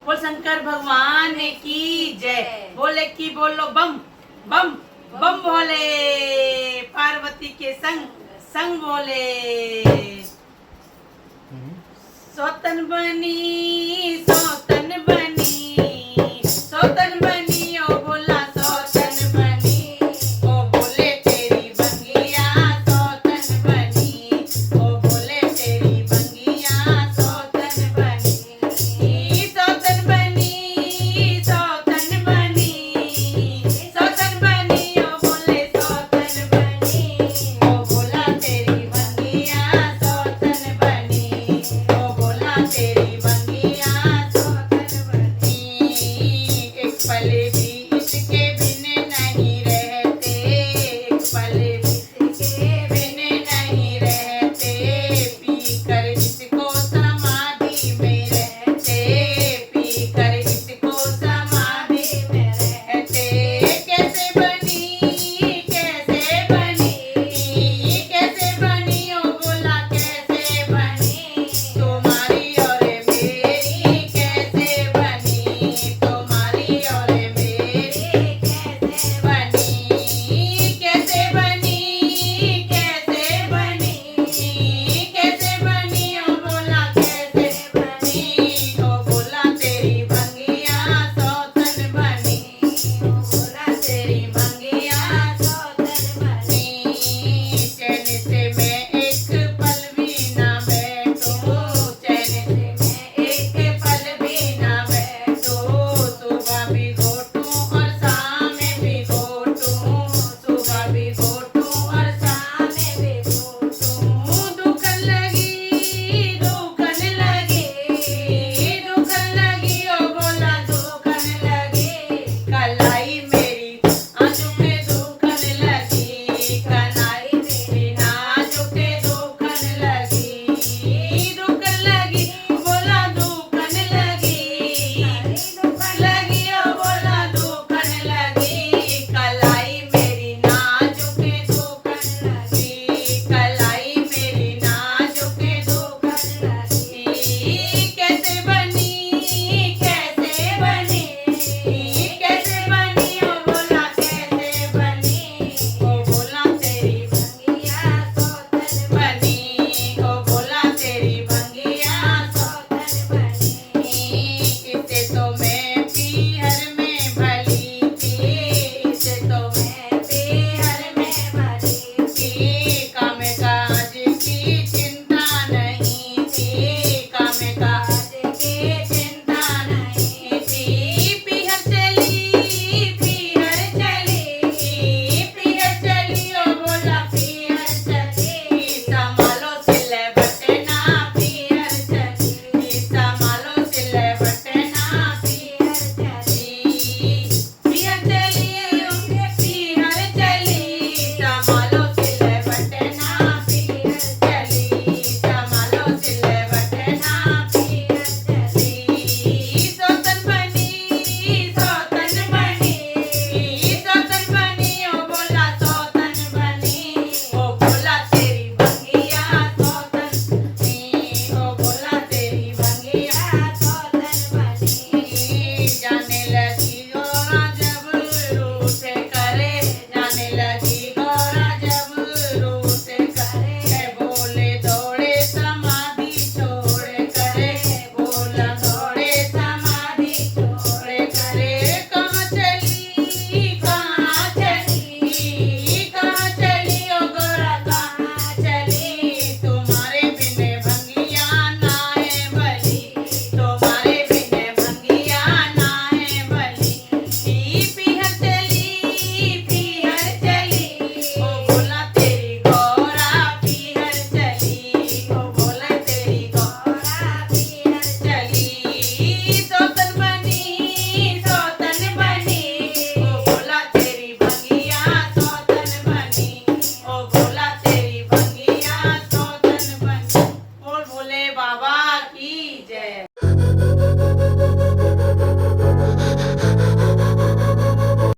बोल शंकर भगवान की जय। बोले की बोलो बम बम बम बोले, पार्वती के संग संग बोले। सौतन बनी सौतन बनी सौतन बनी ओ बोला सौतन बनी ओ बोले तेरी बंगिया सौतन बनी ओ बोले तेरी बंगिया सौतन बनी सौतन बनी सौतन बनी सौतन बनी ओ बोले सौतन बनी ओ बोला तेरी बंगिया सौतन बनी ओ बोला तेरी बंगिया सौतन बनी। एक पले